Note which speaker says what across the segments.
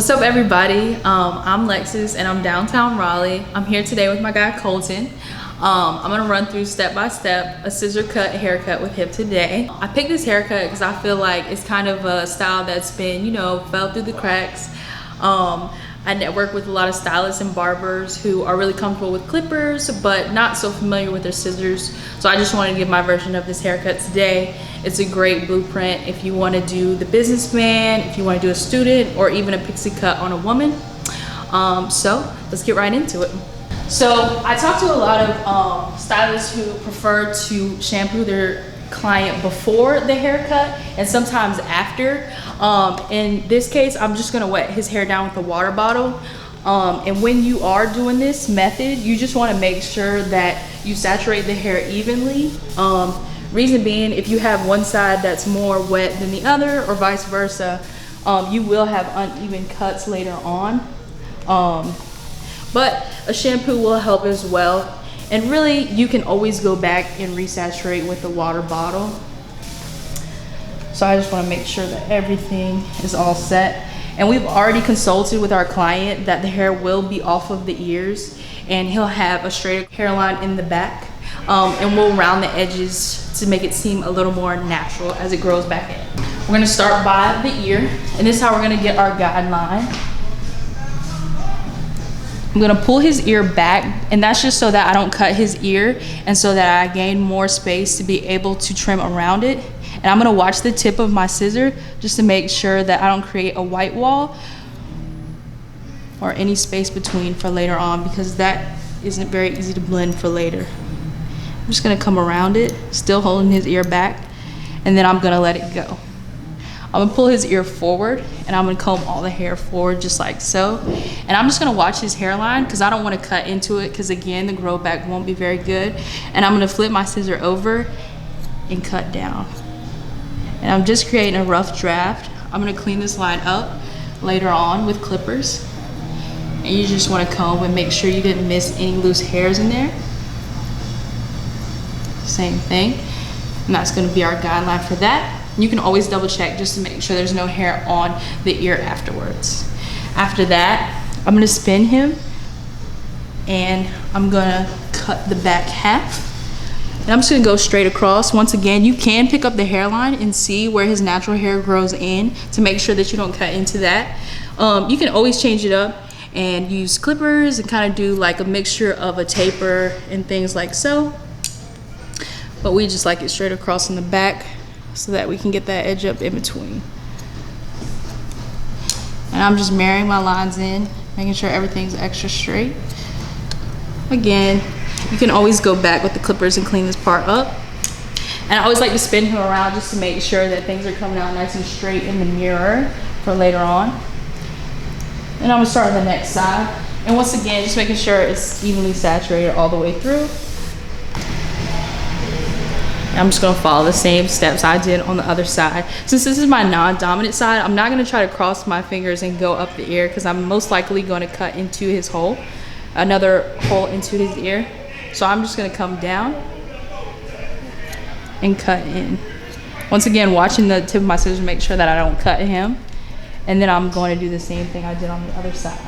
Speaker 1: What's up, everybody? I'm Lexus and I'm downtown Raleigh. I'm here today with my guy Colton. I'm gonna run through step by step a scissor cut haircut with him today. I picked this haircut because I feel like it's kind of a style that's been, fell through the cracks. I network with a lot of stylists and barbers who are really comfortable with clippers but not so familiar with their scissors. So I just wanted to give my version of this haircut today. It's a great blueprint if you want to do the businessman, if you want to do a student, or even a pixie cut on a woman. So let's get right into it. So I talked to a lot of stylists who prefer to shampoo their client before the haircut and sometimes after. In this case, I'm just gonna wet his hair down with a water bottle. And when you are doing this method, you just wanna make sure that you saturate the hair evenly. Reason being, if you have one side that's more wet than the other or vice versa, you will have uneven cuts later on. But a shampoo will help as well. And really, you can always go back and resaturate with the water bottle. So I just want to make sure that everything is all set. And we've already consulted with our client that the hair will be off of the ears and he'll have a straighter hairline in the back. And we'll round the edges to make it seem a little more natural as it grows back in. We're going to start by the ear, and this is how we're going to get our guideline. I'm gonna pull his ear back, and that's just so that I don't cut his ear and so that I gain more space to be able to trim around it. And I'm gonna watch the tip of my scissor just to make sure that I don't create a white wall or any space between for later on, because that isn't very easy to blend for later. I'm just gonna come around it, still holding his ear back, and then I'm gonna let it go. I'm gonna pull his ear forward and I'm gonna comb all the hair forward just like so. And I'm just gonna watch his hairline because I don't wanna cut into it because again, the grow back won't be very good. And I'm gonna flip my scissor over and cut down. And I'm just creating a rough draft. I'm gonna clean this line up later on with clippers. And you just wanna comb and make sure you didn't miss any loose hairs in there. Same thing. And that's gonna be our guideline for that. You can always double check just to make sure there's no hair on the ear afterwards. After that, I'm gonna spin him and I'm gonna cut the back half. And I'm just gonna go straight across. Once again, you can pick up the hairline and see where his natural hair grows in to make sure that you don't cut into that. You can always change it up and use clippers and kind of do like a mixture of a taper and things like so. But we just like it straight across in the back, so that we can get that edge up in between. And I'm just marrying my lines in, making sure everything's extra straight. Again, you can always go back with the clippers and clean this part up. And I always like to spin him around just to make sure that things are coming out nice and straight in the mirror for later on. And I'm gonna start on the next side. And once again, just making sure it's evenly saturated all the way through. I'm just gonna follow the same steps I did on the other side. Since this is my non-dominant side, I'm not gonna try to cross my fingers and go up the ear because I'm most likely gonna cut into his hole, another hole into his ear. So I'm just gonna come down and cut in. Once again, watching the tip of my scissors, make sure that I don't cut him. And then I'm going to do the same thing I did on the other side.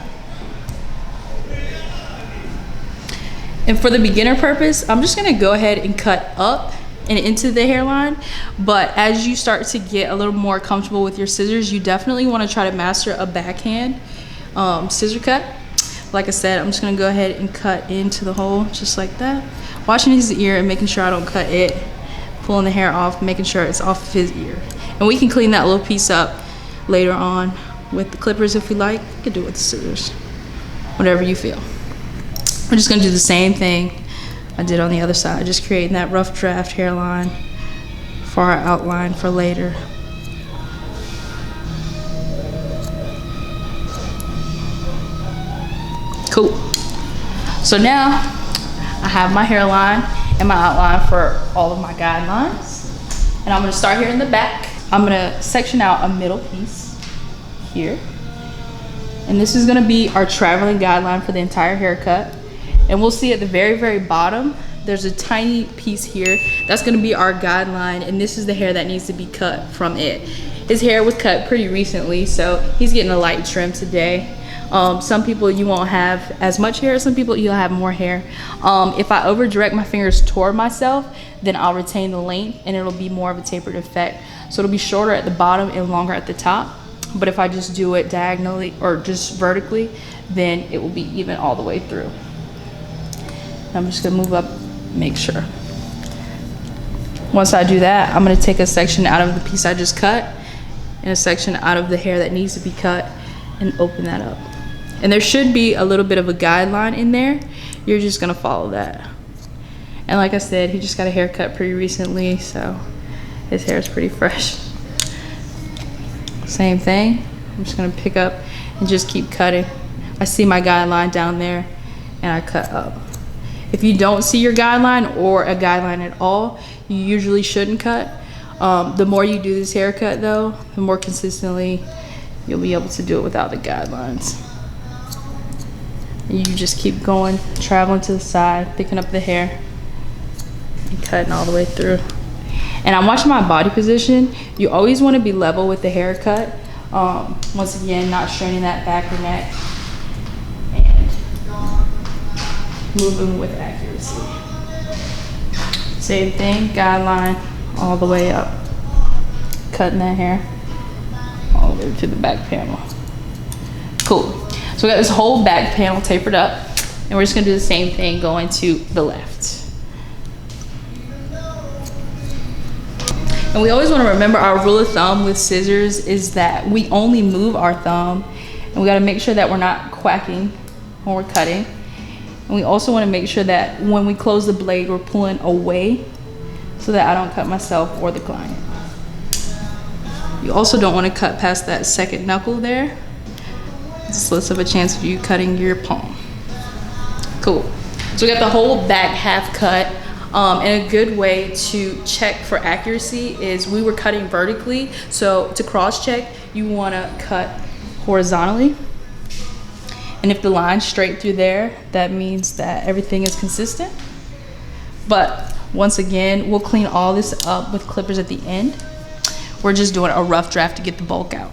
Speaker 1: And for the beginner purpose, I'm just gonna go ahead and cut up and into the hairline. But as you start to get a little more comfortable with your scissors, you definitely want to try to master a backhand scissor cut. Like I said, I'm just gonna go ahead and cut into the hole just like that, watching his ear and making sure I don't cut it, pulling the hair off, making sure it's off of his ear. And we can clean that little piece up later on with the clippers if we like. You can do it with the scissors, whatever you feel. We're just gonna do the same thing I did on the other side, just creating that rough draft hairline for our outline for later. Cool. So now I have my hairline and my outline for all of my guidelines. And I'm gonna start here in the back. I'm gonna section out a middle piece here. And this is gonna be our traveling guideline for the entire haircut. And we'll see at the very, very bottom there's a tiny piece here. That's gonna be our guideline, and this is the hair that needs to be cut from it. His hair was cut pretty recently, so he's getting a light trim today. Some people you won't have as much hair, some people you'll have more hair. If I over direct my fingers toward myself, then I'll retain the length and it'll be more of a tapered effect. So it'll be shorter at the bottom and longer at the top. But if I just do it diagonally or just vertically, then it will be even all the way through. I'm just gonna move up, make sure. Once I do that, I'm gonna take a section out of the piece I just cut and a section out of the hair that needs to be cut and open that up. And there should be a little bit of a guideline in there. You're just gonna follow that. And like I said, he just got a haircut pretty recently, so his hair is pretty fresh. Same thing, I'm just gonna pick up and just keep cutting. I see my guideline down there and I cut up. If you don't see your guideline or a guideline at all, you usually shouldn't cut. The more you do this haircut though, the more consistently you'll be able to do it without the guidelines. And you just keep going, traveling to the side, picking up the hair, and cutting all the way through. And I'm watching my body position. You always want to be level with the haircut. Once again, not straining that back or neck. And moving with accuracy. Same thing, guideline all the way up. Cutting that hair all the way to the back panel. Cool. So we got this whole back panel tapered up, and we're just gonna do the same thing going to the left. And we always wanna remember our rule of thumb with scissors is that we only move our thumb, and we gotta make sure that we're not quacking when we're cutting. And we also wanna make sure that when we close the blade, we're pulling away so that I don't cut myself or the client. You also don't wanna cut past that second knuckle there. It's less of a chance of you cutting your palm. Cool. So we got the whole back half cut. And a good way to check for accuracy is we were cutting vertically. So to cross check, you wanna cut horizontally. And if the line's straight through there, that means that everything is consistent. But once again, we'll clean all this up with clippers at the end. We're just doing a rough draft to get the bulk out.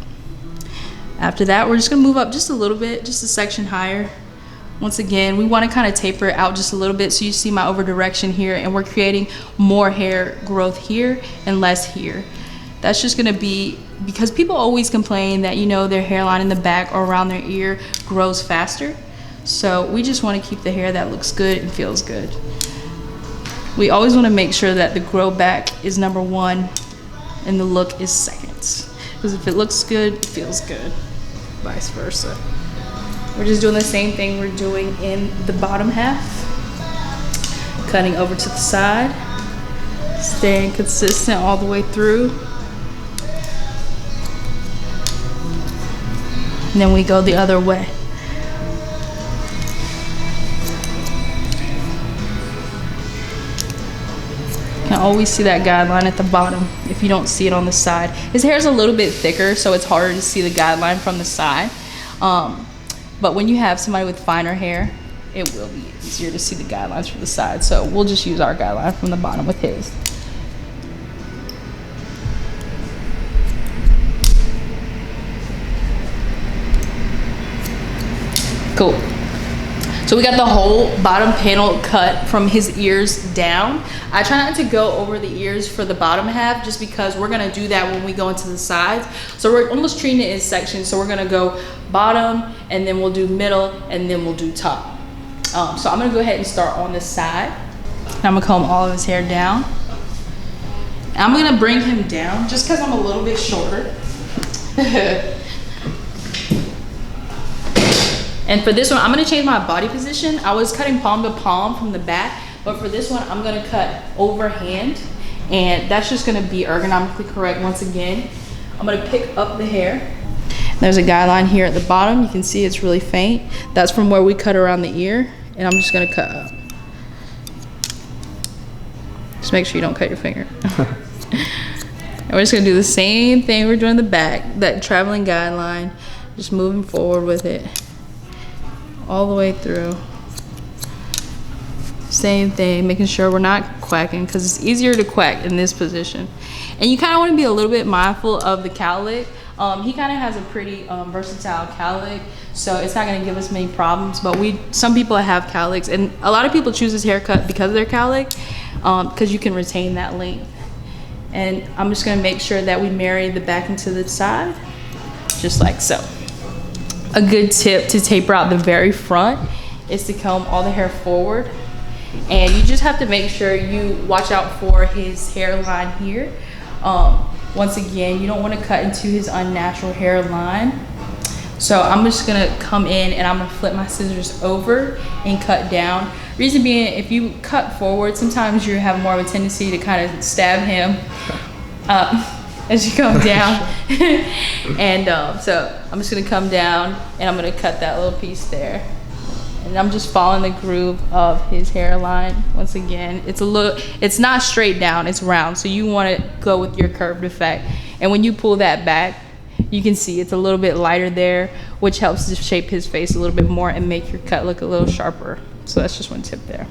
Speaker 1: After that, we're just gonna move up just a little bit, just a section higher. Once again, we wanna kinda taper it out just a little bit so you see my over direction here, and we're creating more hair growth here and less here. That's just gonna be, because people always complain that, you know, their hairline in the back or around their ear grows faster. So we just wanna keep the hair that looks good and feels good. We always wanna make sure that the grow back is number one and the look is second. Because if it looks good, it feels good. Vice versa. We're just doing the same thing we're doing in the bottom half. Cutting over to the side. Staying consistent all the way through. And then we go the other way. You can always see that guideline at the bottom if you don't see it on the side. His hair is a little bit thicker, so it's harder to see the guideline from the side. But when you have somebody with finer hair, it will be easier to see the guidelines from the side. So we'll just use our guideline from the bottom with his. Cool. So we got the whole bottom panel cut from his ears down. I try not to go over the ears for the bottom half just because we're gonna do that when we go into the sides. So we're almost treating it in sections. So we're gonna go bottom, and then we'll do middle, and then we'll do top. So I'm gonna go ahead and start on this side. And I'm gonna comb all of his hair down. And I'm gonna bring him down just because I'm a little bit shorter. And for this one, I'm gonna change my body position. I was cutting palm to palm from the back, but for this one, I'm gonna cut overhand, and that's just gonna be ergonomically correct once again. I'm gonna pick up the hair. There's a guideline here at the bottom. You can see it's really faint. That's from where we cut around the ear, and I'm just gonna cut up. Just make sure you don't cut your finger. And we're just gonna do the same thing we're doing in the back, that traveling guideline, just moving forward with it all the way through. Same thing, making sure we're not quacking, because it's easier to quack in this position. And you kind of want to be a little bit mindful of the cowlick. He kind of has a pretty versatile cowlick, so it's not going to give us many problems. But some people have cowlicks, and a lot of people choose this haircut because of their cowlick, because you can retain that length. And I'm just going to make sure that we marry the back into the side, just like so. A good tip to taper out the very front is to comb all the hair forward. And you just have to make sure you watch out for his hairline here. Once again, you don't want to cut into his unnatural hairline. So I'm just gonna come in and I'm gonna flip my scissors over and cut down. Reason being, if you cut forward, sometimes you have more of a tendency to kind of stab him as you come down. And so I'm just gonna come down and I'm gonna cut that little piece there. And I'm just following the groove of his hairline. Once again, it's not straight down, it's round. So you want to go with your curved effect. And when you pull that back, you can see it's a little bit lighter there, which helps to shape his face a little bit more and make your cut look a little sharper. So that's just one tip there.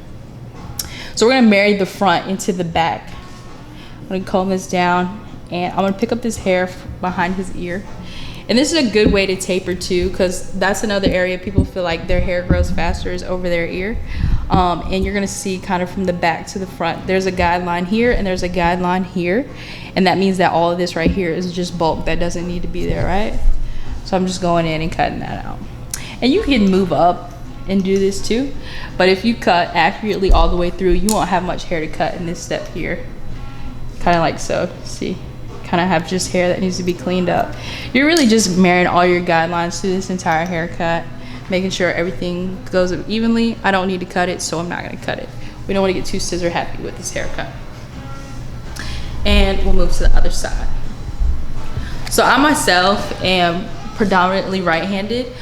Speaker 1: So we're gonna marry the front into the back. I'm gonna comb this down and I'm gonna pick up this hair behind his ear. And this is a good way to taper too, because that's another area people feel like their hair grows faster is over their ear. And you're gonna see kind of from the back to the front, there's a guideline here and there's a guideline here. And that means that all of this right here is just bulk that doesn't need to be there, right? So I'm just going in and cutting that out. And you can move up and do this too. But if you cut accurately all the way through, you won't have much hair to cut in this step here. Kind of like so, see? Kind of have just hair that needs to be cleaned up. You're really just marrying all your guidelines through this entire haircut, making sure everything goes up evenly. I don't need to cut it, so I'm not gonna cut it. We don't want to get too scissor happy with this haircut. And we'll move to the other side. So I myself am predominantly right-handed.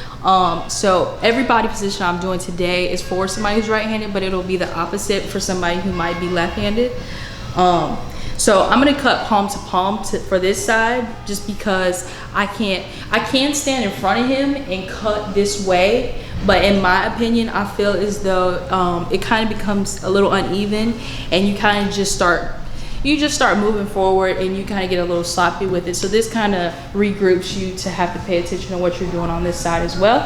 Speaker 1: So every body position I'm doing today is for somebody who's right-handed, but it'll be the opposite for somebody who might be left-handed. So I'm gonna cut palm to palm for this side, just because I can stand in front of him and cut this way, but in my opinion, I feel as though it kind of becomes a little uneven, and you kind of just start moving forward and you kind of get a little sloppy with it. So this kind of regroups you to have to pay attention to what you're doing on this side as well.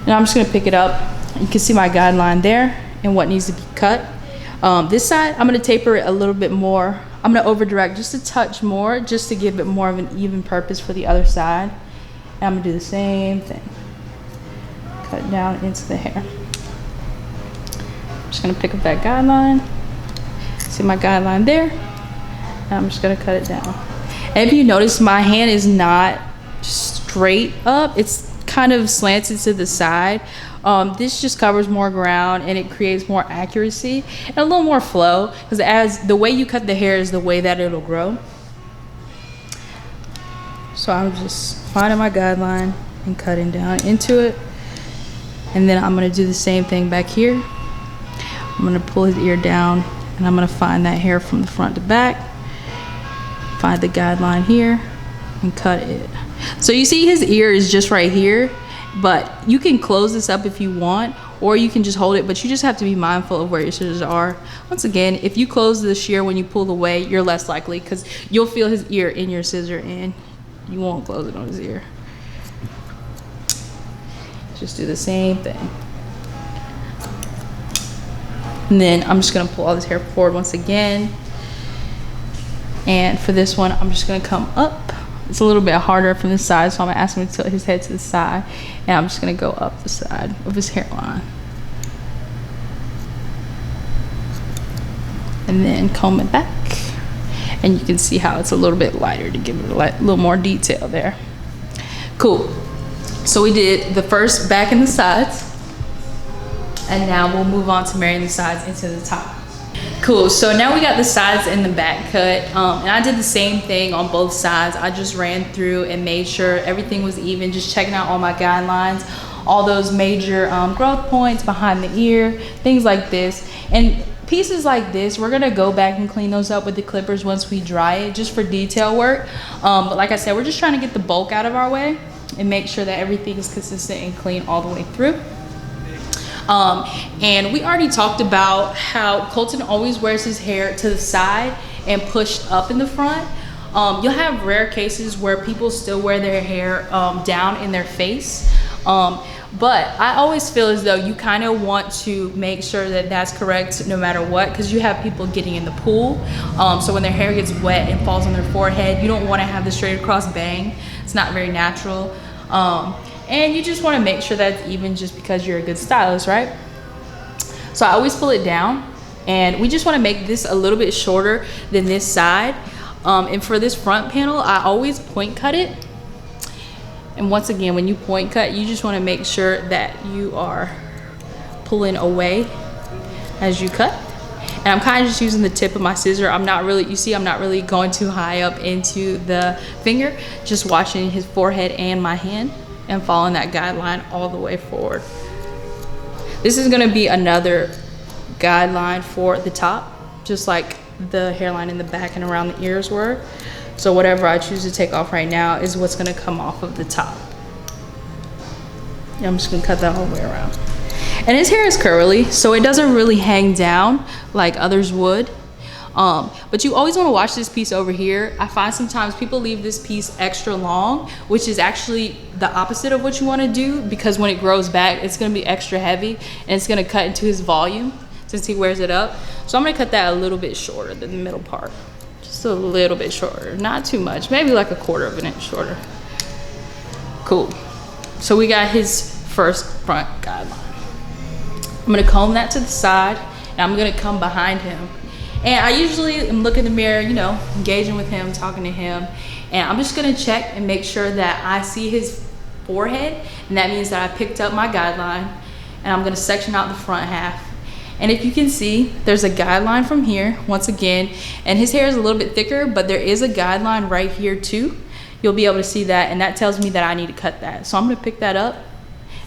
Speaker 1: And I'm just gonna pick it up. You can see my guideline there and what needs to be cut. This side, I'm gonna taper it a little bit more. I'm gonna over direct just a touch more, just to give it more of an even purpose for the other side. And I'm gonna do the same thing. Cut down into the hair. I'm just gonna pick up that guideline. See my guideline there? And I'm just gonna cut it down. And if you notice, my hand is not straight up, it's kind of slanted to the side. This just covers more ground and it creates more accuracy and a little more flow, because as the way you cut the hair is the way that it'll grow. So I'm just finding my guideline and cutting down into it. And then I'm gonna do the same thing back here. I'm gonna pull his ear down and I'm gonna find that hair from the front to back, find the guideline here and cut it. So you see his ear is just right here, but you can close this up if you want, or you can just hold it, but you just have to be mindful of where your scissors are. Once again, if you close the shear when you pull away, you're less likely, because you'll feel his ear in your scissor and you won't close it on his ear. Just do the same thing. And then I'm just gonna pull all this hair forward once again. And for this one, I'm just gonna come up. It's a little bit harder from this side, so I'm gonna ask him to tilt his head to the side, and I'm just gonna go up the side of his hairline. And then comb it back. And you can see how it's a little bit lighter to give it a little more detail there. Cool. So we did the first back and the sides, and now we'll move on to marrying the sides into the top. Cool, so now we got the sides and the back cut, and I did the same thing on both sides. I just ran through and made sure everything was even, just checking out all my guidelines, all those major growth points behind the ear, things like this. And pieces like this, we're gonna go back and clean those up with the clippers once we dry it, just for detail work. But like I said, we're just trying to get the bulk out of our way and make sure that everything is consistent and clean all the way through. And we already talked about how Colton always wears his hair to the side and pushed up in the front. You'll have rare cases where people still wear their hair down in their face. But I always feel as though you kind of want to make sure that that's correct no matter what, because you have people getting in the pool. So when their hair gets wet and falls on their forehead, you don't want to have the straight across bang. It's not very natural. And you just want to make sure that's even, just because you're a good stylist, right? So I always pull it down, and we just want to make this a little bit shorter than this side. And for this front panel, I always point cut it. And once again, when you point cut, you just want to make sure that you are pulling away as you cut. And I'm kind of just using the tip of my scissor. I'm not really, you see, I'm not really going too high up into the finger, just watching his forehead and my hand and following that guideline all the way forward. This is going to be another guideline for the top, just like the hairline in the back and around the ears were. So whatever I choose to take off right now is what's going to come off of the top. I'm just going to cut that all the way around. And his hair is curly, so it doesn't really hang down like others would. But you always want to watch this piece over here. I find sometimes people leave this piece extra long, which is actually the opposite of what you want to do, because when it grows back, it's going to be extra heavy and it's going to cut into his volume since he wears it up. So I'm going to cut that a little bit shorter than the middle part. Just a little bit shorter, not too much, maybe like 1/4 of an inch shorter. Cool. So we got his first front guideline. I'm going to comb that to the side, and I'm going to come behind him. And I usually am looking in the mirror, you know, engaging with him, talking to him. And I'm just going to check and make sure that I see his forehead. And that means that I picked up my guideline, and I'm going to section out the front half. And if you can see, there's a guideline from here, once again, and his hair is a little bit thicker, but there is a guideline right here too. You'll be able to see that, and that tells me that I need to cut that. So I'm going to pick that up,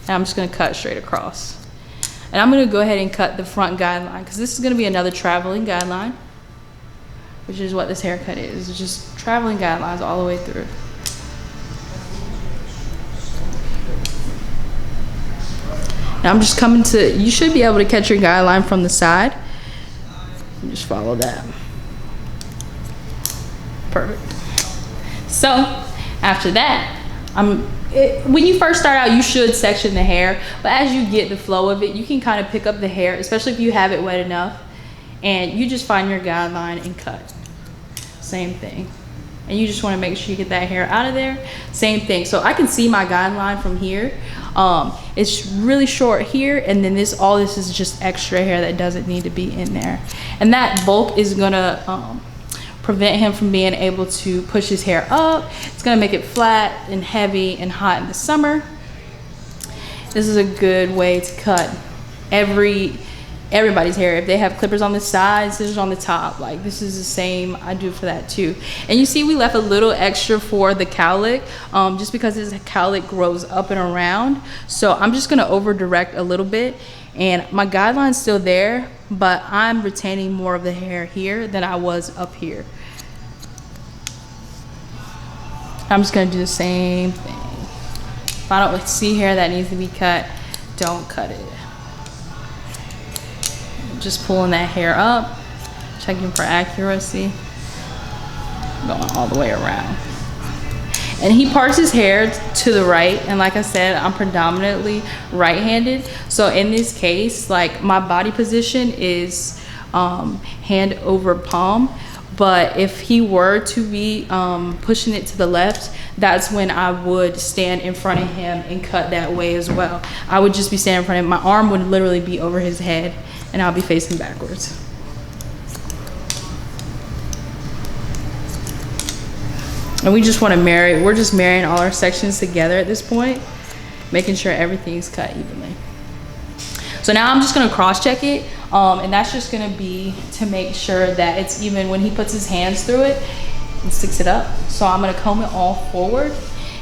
Speaker 1: and I'm just going to cut straight across. And I'm going to go ahead and cut the front guideline, because this is going to be another traveling guideline, which is what this haircut is. It's just traveling guidelines all the way through. Now I'm just coming to, you should be able to catch your guideline from the side. Just follow that. Perfect. So after that, when you first start out, you should section the hair, but as you get the flow of it, you can kind of pick up the hair, especially if you have it wet enough, and you just find your guideline and cut. Same thing. And you just want to make sure you get that hair out of there. Same thing. So I can see my guideline from here. It's really short here, and then all this is just extra hair that doesn't need to be in there. And that bulk is gonna prevent him from being able to push his hair up. It's gonna make it flat and heavy and hot in the summer. This is a good way to cut everybody's hair. If they have clippers on the sides, scissors on the top, like this is the same I do for that too. And you see we left a little extra for the cowlick, just because this cowlick grows up and around. So I'm just gonna over direct a little bit, and my guideline's still there, but I'm retaining more of the hair here than I was up here. I'm just gonna do the same thing. If I don't see hair that needs to be cut, don't cut it. Just pulling that hair up, checking for accuracy, going all the way around. And he parts his hair to the right, and like I said, I'm predominantly right-handed. So in this case, like my body position is hand over palm, but if he were to be pushing it to the left, that's when I would stand in front of him and cut that way as well. I would just be standing in front of him. My arm would literally be over his head, and I'll be facing backwards. And we just want to we're just marrying all our sections together at this point, making sure everything's cut evenly. So now I'm just going to cross check it, and that's just going to be to make sure that it's even. When he puts his hands through it and sticks it up. So I'm going to comb it all forward,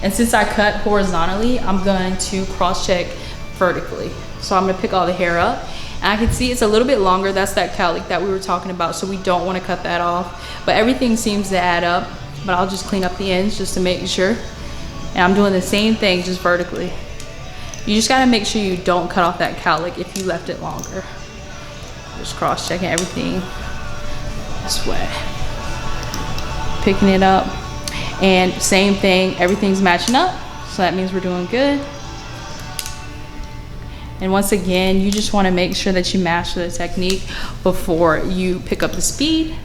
Speaker 1: and since I cut horizontally, I'm going to cross check vertically. So I'm going to pick all the hair up. And I can see it's a little bit longer. That's that cowlick that we were talking about, so we don't want to cut that off. But everything seems to add up, but I'll just clean up the ends just to make sure. And I'm doing the same thing, just vertically. You just gotta make sure you don't cut off that cowlick if you left it longer. Just cross-checking everything this way. Picking it up. And same thing, everything's matching up. So that means we're doing good. And once again, you just wanna make sure that you master the technique before you pick up the speed,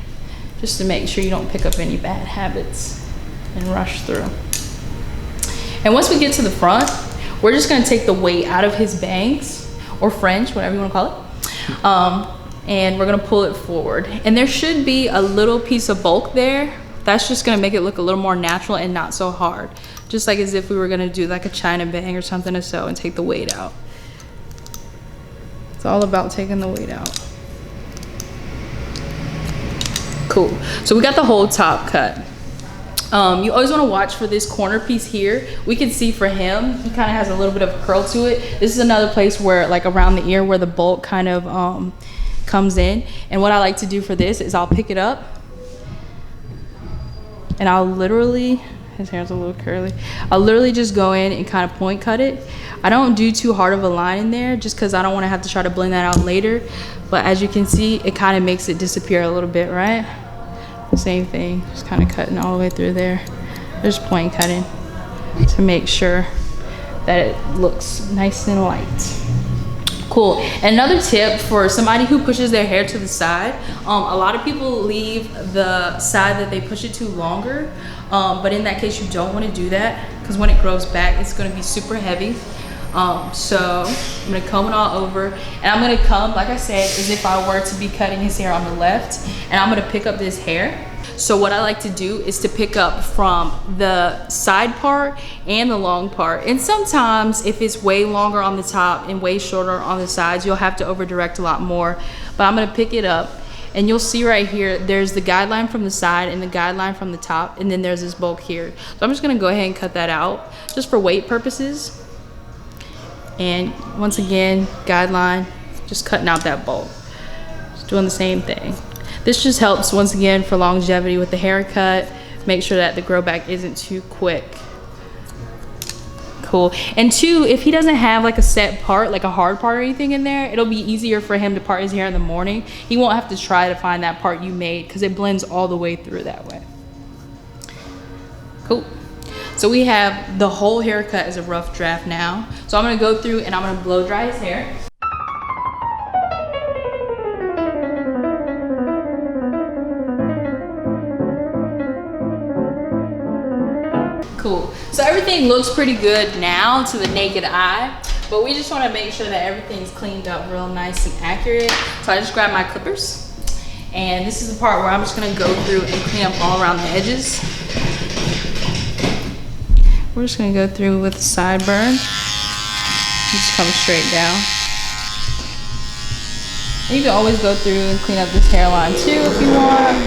Speaker 1: just to make sure you don't pick up any bad habits and rush through. And once we get to the front, we're just gonna take the weight out of his bangs or fringe, whatever you wanna call it. And we're gonna pull it forward. And there should be a little piece of bulk there. That's just gonna make it look a little more natural and not so hard. Just like as if we were gonna do like a China bang or something or so and take the weight out. It's all about taking the weight out. Cool, so we got the whole top cut. You always want to watch for this corner piece here. We can see for him, he kind of has a little bit of curl to it. This is another place where, like around the ear, where the bulk kind of comes in. And what I like to do for this is I'll pick it up and I'll literally, his hair's a little curly, I'll literally just go in and kind of point cut it. I don't do too hard of a line in there just because I don't want to have to try to blend that out later. But as you can see, it kind of makes it disappear a little bit, right? Same thing, just kind of cutting all the way through there. Just point cutting to make sure that it looks nice and light. Cool. And another tip for somebody who pushes their hair to the side, a lot of people leave the side that they push it to longer, but in that case you don't want to do that because when it grows back it's going to be super heavy. So I'm gonna comb it all over, and I'm gonna comb, like I said, as if I were to be cutting his hair on the left, and I'm gonna pick up this hair. So what I like to do is to pick up from the side part and the long part. And sometimes if it's way longer on the top and way shorter on the sides, you'll have to over direct a lot more. But I'm gonna pick it up, and you'll see right here, there's the guideline from the side and the guideline from the top, and then there's this bulk here. So I'm just gonna go ahead and cut that out just for weight purposes. And once again, guideline, just cutting out that bulk. Just doing the same thing. This just helps, once again, for longevity with the haircut. Make sure that the grow back isn't too quick. Cool. And two, if he doesn't have like a set part, like a hard part or anything in there, it'll be easier for him to part his hair in the morning. He won't have to try to find that part you made because it blends all the way through that way. Cool. So we have the whole haircut as a rough draft now. So I'm gonna go through and I'm gonna blow dry his hair. Cool. So everything looks pretty good now to the naked eye, but we just wanna make sure that everything's cleaned up real nice and accurate. So I just grabbed my clippers, and this is the part where I'm just gonna go through and clean up all around the edges. We're just gonna go through with sideburn. Just come straight down. And you can always go through and clean up this hairline too if you want.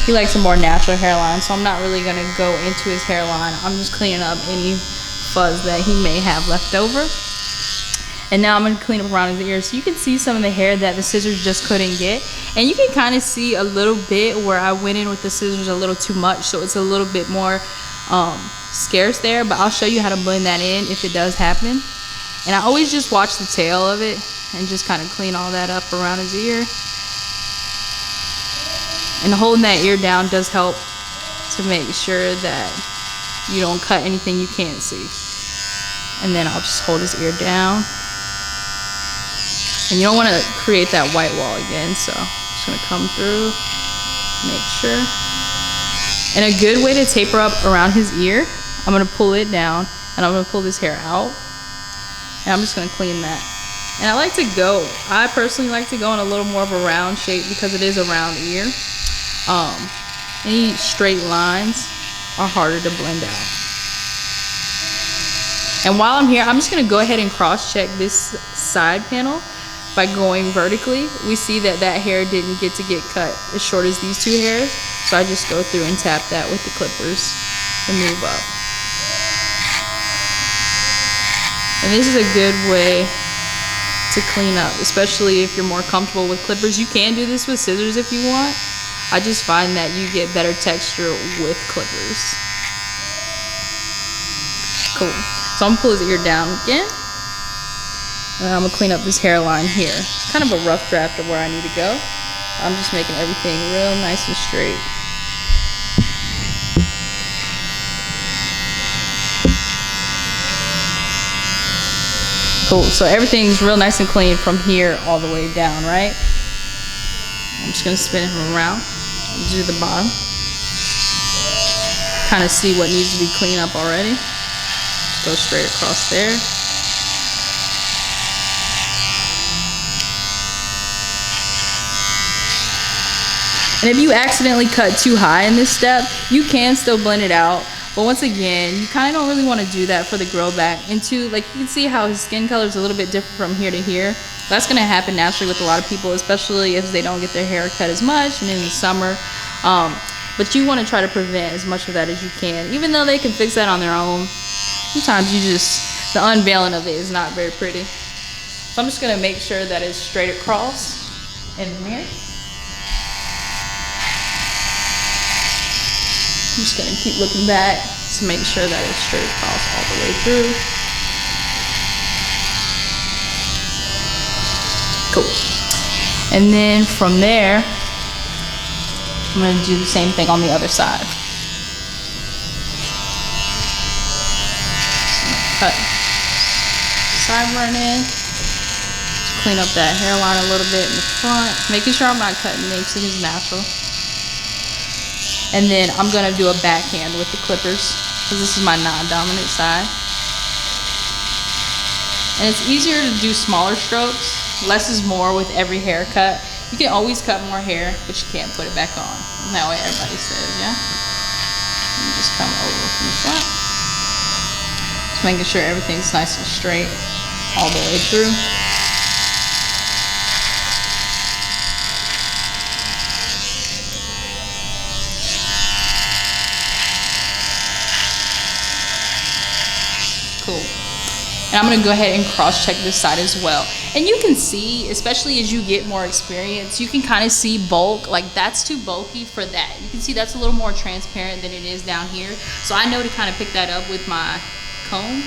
Speaker 1: He likes a more natural hairline, so I'm not really gonna go into his hairline. I'm just cleaning up any fuzz that he may have left over. And now I'm gonna clean up around his ears. So you can see some of the hair that the scissors just couldn't get. And you can kind of see a little bit where I went in with the scissors a little too much, so it's a little bit more scarce there, but I'll show you how to blend that in if it does happen. And I always just watch the tail of it and just kind of clean all that up around his ear. And holding that ear down does help to make sure that you don't cut anything you can't see. And then I'll just hold his ear down. And you don't want to create that white wall again, so I'm just going to come through, make sure. And a good way to taper up around his ear, I'm going to pull it down, and I'm going to pull this hair out. And I'm just going to clean that. And I personally like to go in a little more of a round shape because it is a round ear. Any straight lines are harder to blend out. And while I'm here, I'm just going to go ahead and cross-check this side panel. By going vertically, we see that that hair didn't get to get cut as short as these two hairs. So I just go through and tap that with the clippers and move up. And this is a good way to clean up, especially if you're more comfortable with clippers. You can do this with scissors if you want. I just find that you get better texture with clippers. Cool. So I'm gonna pull his ear down again. And I'm gonna clean up this hairline here. Kind of a rough draft of where I need to go. I'm just making everything real nice and straight. Cool, so everything's real nice and clean from here all the way down, right? I'm just gonna spin him around, do the bottom. Kind of see what needs to be cleaned up already. Just go straight across there. And if you accidentally cut too high in this step, you can still blend it out. But once again, you kind of don't really want to do that for the grow back. And two, like you can see how his skin color is a little bit different from here to here. That's going to happen naturally with a lot of people, especially if they don't get their hair cut as much and in the summer. But you want to try to prevent as much of that as you can. Even though they can fix that on their own, sometimes the unveiling of it is not very pretty. So I'm just going to make sure that it's straight across in the mirror. I'm just gonna keep looking back to make sure that it's straight across all the way through. Cool. And then from there, I'm gonna do the same thing on the other side. Cut sideburn in. Just clean up that hairline a little bit in the front, making sure I'm not cutting into his natural. And then I'm gonna do a backhand with the clippers because this is my non-dominant side. And it's easier to do smaller strokes. Less is more with every haircut. You can always cut more hair, but you can't put it back on. And that way everybody says, yeah? And just come over from the front. Just making sure everything's nice and straight all the way through. Cool. And I'm gonna go ahead and cross check this side as well. And you can see, especially as you get more experience, you can kind of see bulk, like that's too bulky for that. You can see that's a little more transparent than it is down here. So I know to kind of pick that up with my comb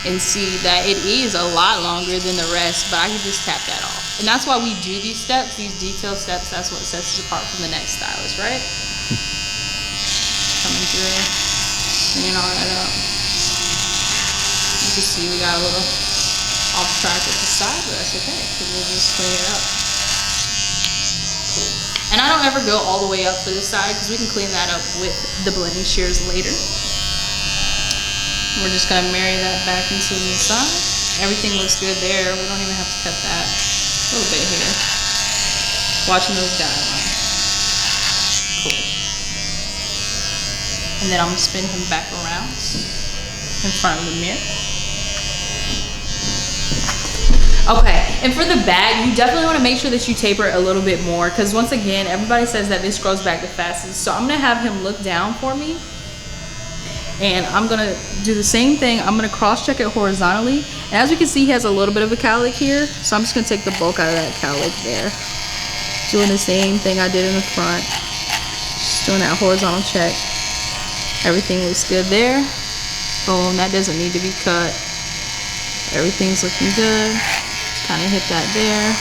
Speaker 1: and see that it is a lot longer than the rest, but I can just tap that off. And that's why we do these steps, these detail steps. That's what sets us apart from the next stylist, right? Coming through, cleaning all that up. You can see we got a little off track at the side, but that's okay, because we'll just clean it up. Cool. And I don't ever go all the way up for this side, because we can clean that up with the blending shears later. We're just gonna marry that back into the side. Everything looks good there. We don't even have to cut that. A little bit here. Watching those guidelines. Cool. And then I'm gonna spin him back around in front of the mirror. Okay, and for the back, you definitely want to make sure that you taper it a little bit more, because once again, everybody says that this grows back the fastest. So I'm gonna have him look down for me, and I'm gonna do the same thing. I'm gonna cross check it horizontally, and as we can see, he has a little bit of a cowlick here, so I'm just gonna take the bulk out of that cowlick there. Doing the same thing I did in the front, just doing that horizontal check. Everything looks good there. Boom, that doesn't need to be cut. Everything's looking good. Kind of hit that there.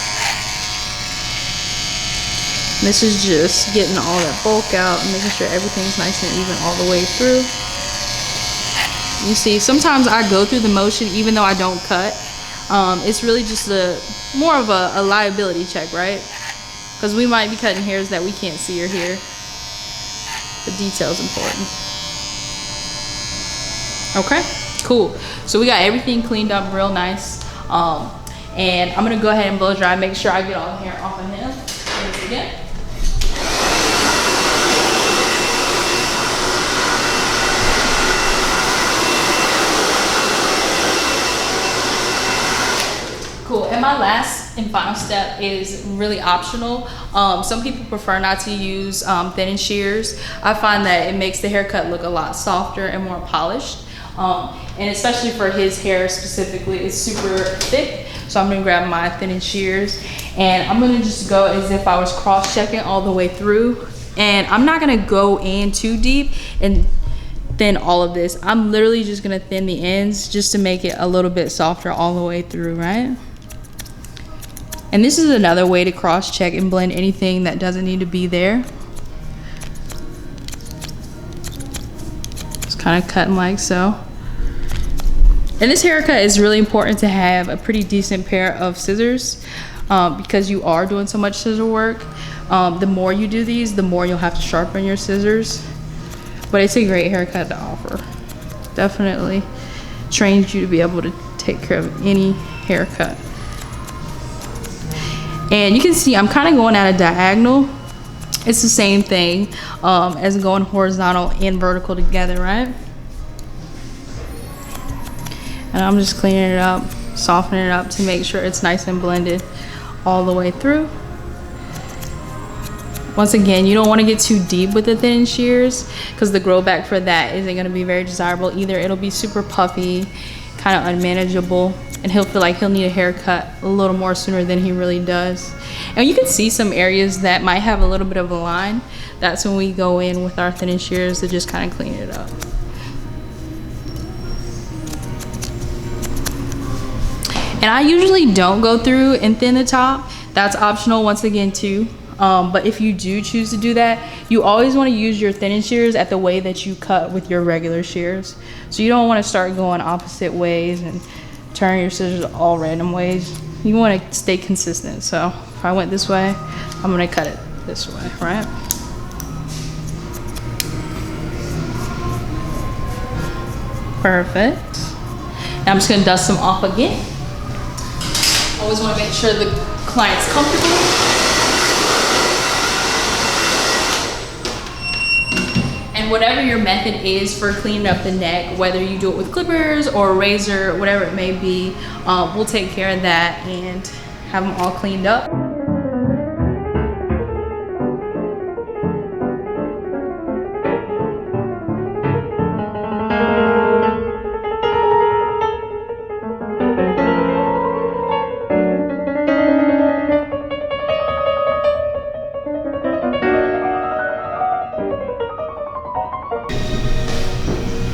Speaker 1: And this is just getting all that bulk out and making sure everything's nice and even all the way through. You see, sometimes I go through the motion even though I don't cut. It's really just more of a liability check, right? Because we might be cutting hairs that we can't see or hear. The detail's important. Okay, cool. So we got everything cleaned up real nice. And I'm gonna go ahead and blow dry, make sure I get all the hair off of him. Once again. Cool, and my last and final step is really optional. Some people prefer not to use thinning shears. I find that it makes the haircut look a lot softer and more polished. And especially for his hair specifically, it's super thick. So I'm gonna grab my thinning shears and I'm gonna just go as if I was cross-checking all the way through. And I'm not gonna go in too deep and thin all of this. I'm literally just gonna thin the ends just to make it a little bit softer all the way through, right? And this is another way to cross check and blend anything that doesn't need to be there. Just kind of cutting like so. And this haircut is really important to have a pretty decent pair of scissors because you are doing so much scissor work. The more you do these, the more you'll have to sharpen your scissors. But it's a great haircut to offer. Definitely trains you to be able to take care of any haircut. And you can see I'm kind of going at a diagonal. It's the same thing as going horizontal and vertical together, right? And I'm just cleaning it up, softening it up to make sure it's nice and blended all the way through. Once again, you don't want to get too deep with the thin shears because the grow back for that isn't going to be very desirable either. It'll be super puffy, kind of unmanageable, and he'll feel like he'll need a haircut a little more sooner than he really does. And you can see some areas that might have a little bit of a line. That's when we go in with our thinning shears to just kind of clean it up. And I usually don't go through and thin the top. That's optional once again too. But if you do choose to do that, you always want to use your thinning shears at the way that you cut with your regular shears. So you don't want to start going opposite ways and turn your scissors all random ways. You want to stay consistent. So if I went this way, I'm going to cut it this way, right? Perfect. Now I'm just going to dust them off again. Always want to make sure the client's comfortable. And whatever your method is for cleaning up the neck, whether you do it with clippers or a razor, whatever it may be, we'll take care of that and have them all cleaned up.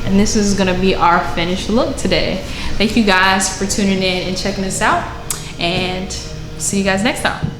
Speaker 1: And this is gonna be our finished look today. Thank you guys for tuning in and checking us out, and see you guys next time.